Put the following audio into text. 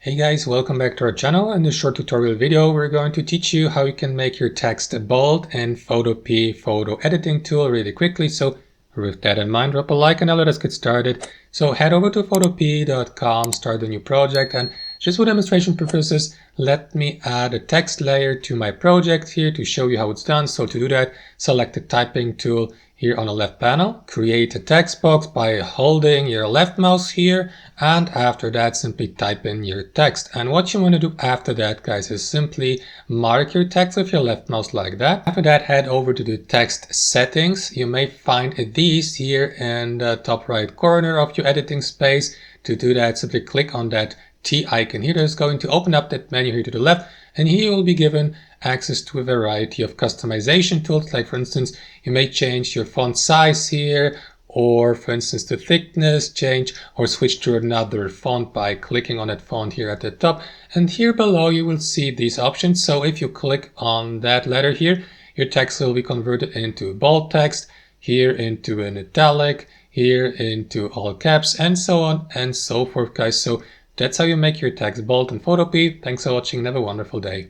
Hey guys, welcome back to our channel. In this short tutorial video, we're going to teach you how you can make your text bold in Photopea photo editing tool really quickly. So with that in mind, drop a like and now let us get started. So head over to photopea.com, start a new project, and just for demonstration purposes, let me add a text layer to my project here to show you how it's done. So to do that, select the typing tool here on the left panel, create a text box by holding your left mouse here, and after that simply type in your text. And what you want to do after that, guys, is simply mark your text with your left mouse like that. After that, head over to the text settings. You may find these here in the top right corner of your editing space. To do that, simply click on that T icon here. That's going to open up that menu here to the left, and here you will be given access to a variety of customization tools. Like for instance, you may change your font size here, or for instance the thickness change, or switch to another font by clicking on that font here at the top. And here below you will see these options. So if you click on that letter here, your text will be converted into bold text, here into an italic, here into all caps, and so on and so forth, guys. So that's how you make your text bold in Photopea. Thanks for watching and have a wonderful day.